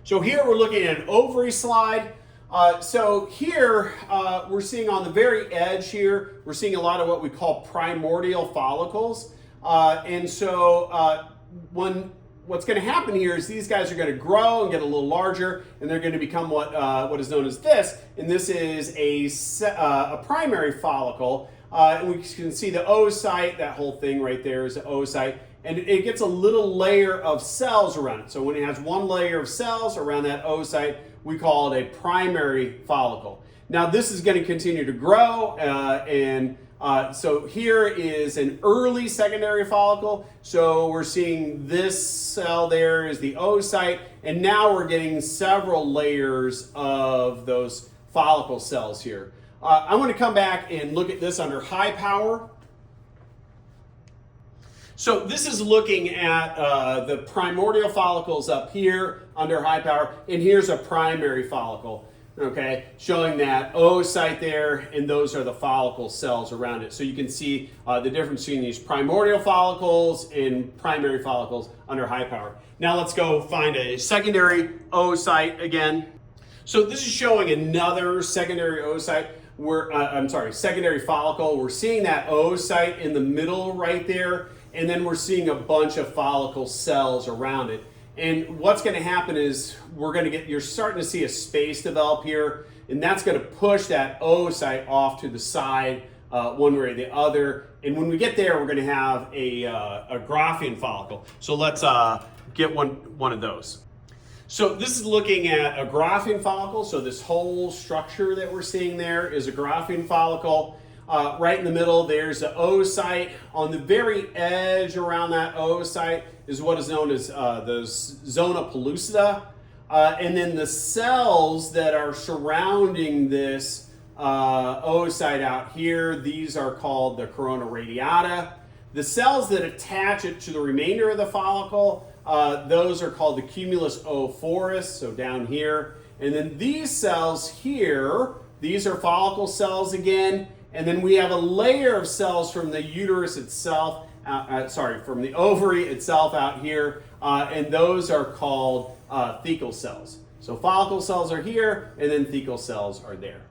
So here we're looking at an ovary slide. So here we're seeing on the very edge here, we're seeing a lot of what we call primordial follicles. What's going to happen here is these guys are going to grow and get a little larger, and they're going to become what is known as this. And this is a primary follicle. And we can see the oocyte, that whole thing right there is the oocyte. And it gets a little layer of cells around it. So when it has one layer of cells around that oocyte, we call it a primary follicle. Now this is going to continue to grow, so here is an early secondary follicle. So we're seeing this cell there is the oocyte, and now we're getting several layers of those follicle cells here. I want to come back and look at this under high power. So this is looking at the primordial follicles up here under high power, and here's a primary follicle, okay, showing that oocyte there, and those are the follicle cells around it. So you can see the difference between these primordial follicles and primary follicles under high power. Now let's go find a secondary oocyte again. So this is showing another secondary oocyte. Secondary follicle. We're seeing that oocyte in the middle right there, and then we're seeing a bunch of follicle cells around it. And what's going to happen is you're starting to see a space develop here, and that's going to push that oocyte off to the side one way or the other. And when we get there, we're going to have a Graafian follicle. So let's get one of those. So this is looking at a Graafian follicle. So this whole structure that we're seeing there is a Graafian follicle. Right in the middle, there's the oocyte. On the very edge around that oocyte is what is known as the zona pellucida. And then the cells that are surrounding this oocyte out here, these are called the corona radiata. The cells that attach it to the remainder of the follicle, those are called the cumulus oophorus, so down here. And then these cells here, these are follicle cells again. And then we have a layer of cells from the uterus itself, from the ovary itself out here, and those are called thecal cells. So follicle cells are here, and then thecal cells are there.